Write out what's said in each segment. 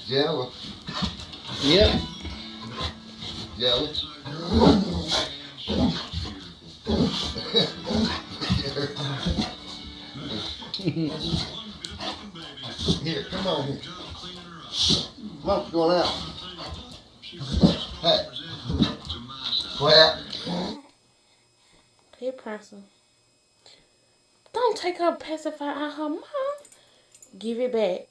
Jealous. Yep. Jealous. Here, come on here. Mom's going out. Hey. Quiet. Hey, person. Don't take her pacifier out her mouth. Give it back.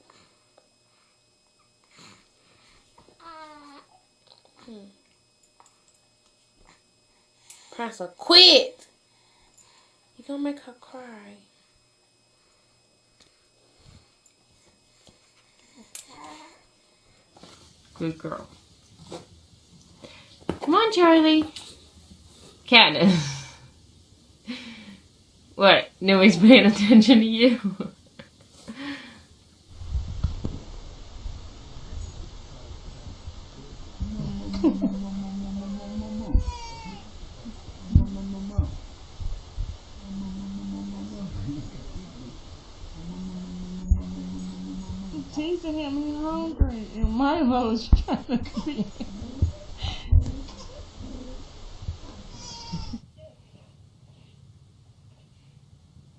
Person, quit. You're gonna make her cry. Good girl. Come on, Charlie. Katniss. What? Nobody's paying attention to you? Teasing him, he's hungry. And Mimo's trying to feed him.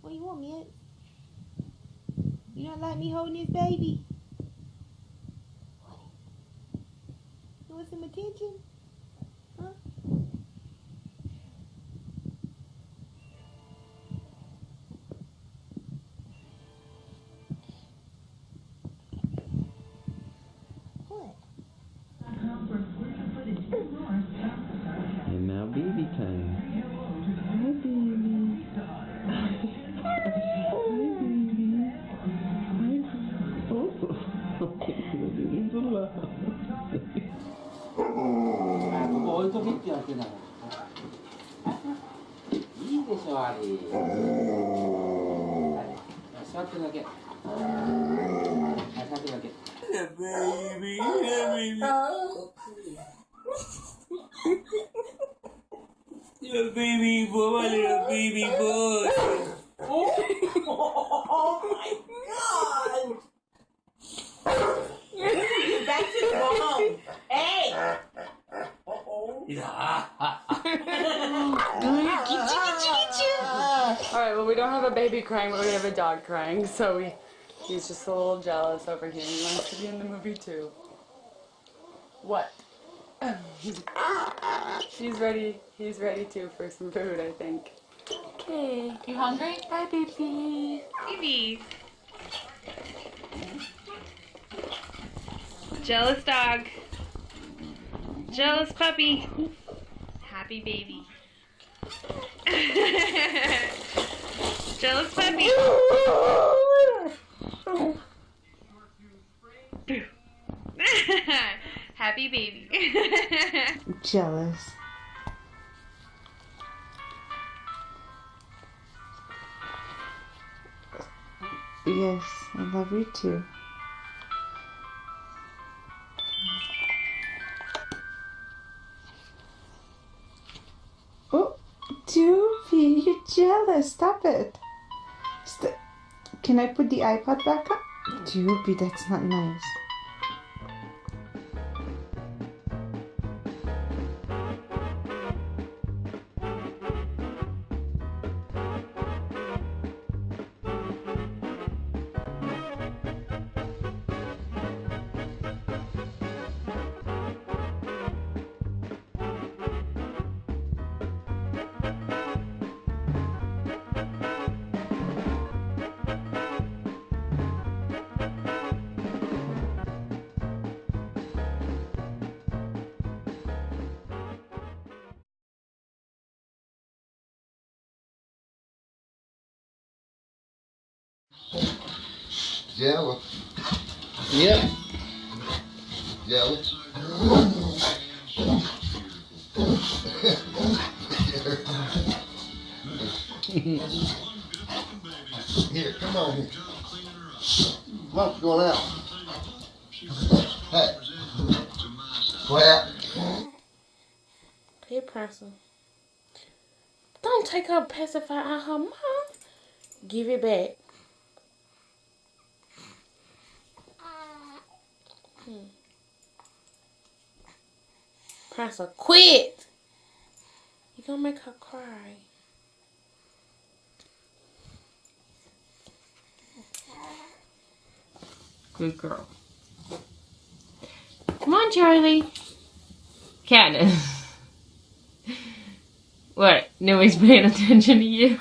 What do you want, Mitt? You don't like me holding this baby? You want some attention? Huh? What? And now baby time. Hi baby. Hi baby. Hi. Oh. It's a lot.ここ置いとけってやってたから。いいでしょ、あれ。座ってるだけ。座ってるだけ。Baby, baby. Little baby boy, little baby boy. Oh my God! Back to the home. Hey! Alright, well, we don't have a baby crying, but we have a dog crying, so he's just a little jealous over here. He wants to be in the movie too. What? He's ready too for some food, I think. Okay. You hungry? Hi, baby. Baby. Jealous dog. Jealous puppy. Happy baby. Jealous puppy. Happy baby. Jealous. Yes, I love you too. Oh, Doopy, you're jealous. Stop it. Can I put the iPod back up? Doopy, that's not nice. Jealous. Yep. Jealous. Here, come on here. Mom's going out. Hey. Quiet. Hey, person. Don't take her pacifier out her mouth. Give it back. Pressa, quit! You're gonna make her cry. Good girl. Come on, Charlie. Katniss. What? Nobody's paying attention to you?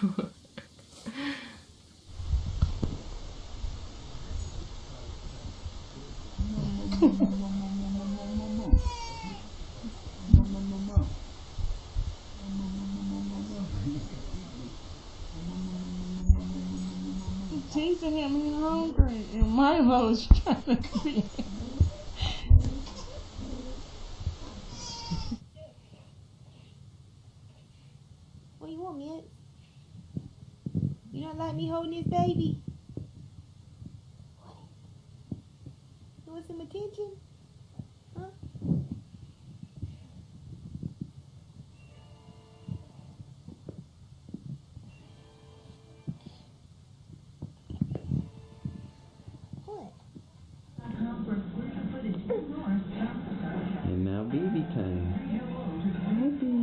Teasing him, he's hungry. And Milo's trying to see. What you want, Mitt? You don't like me holding this baby? You want some attention? Huh? What? And now baby time. Hi, baby.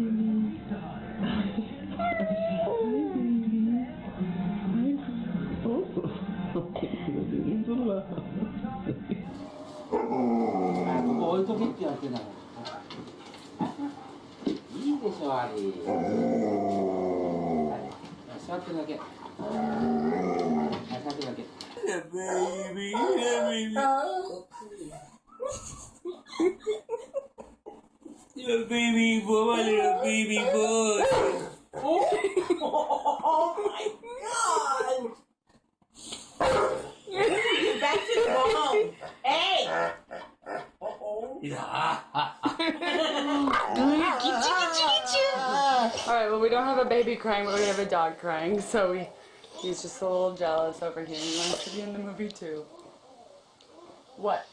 Hi, baby. Hi. Oh, he's alive. あ、ここ置いとけって言われてんだから。いいでしょ、あれ。座ってるだけ。座ってるだけ。Baby, baby. Little baby boy, little baby boy. Oh my God! Back to the home. Hey! Alright, well we don't have a baby crying, but we have a dog crying, so he's just a little jealous over here. He wants to be in the movie too. What?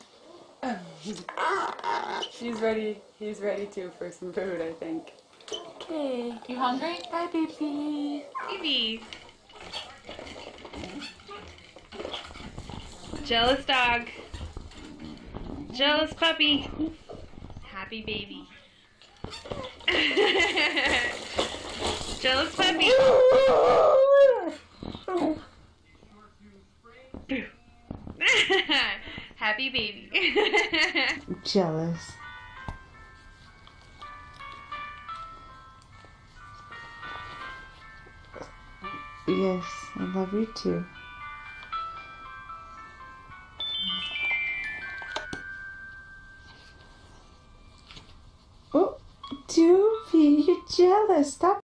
He's ready too for some food, I think. Okay. You hungry? Bye, baby. Baby. Jealous dog. Jealous puppy. Happy baby. Jealous puppy. Happy baby. Jealous. Yes, I love you too. Oh, Doofy, you're jealous. Stop.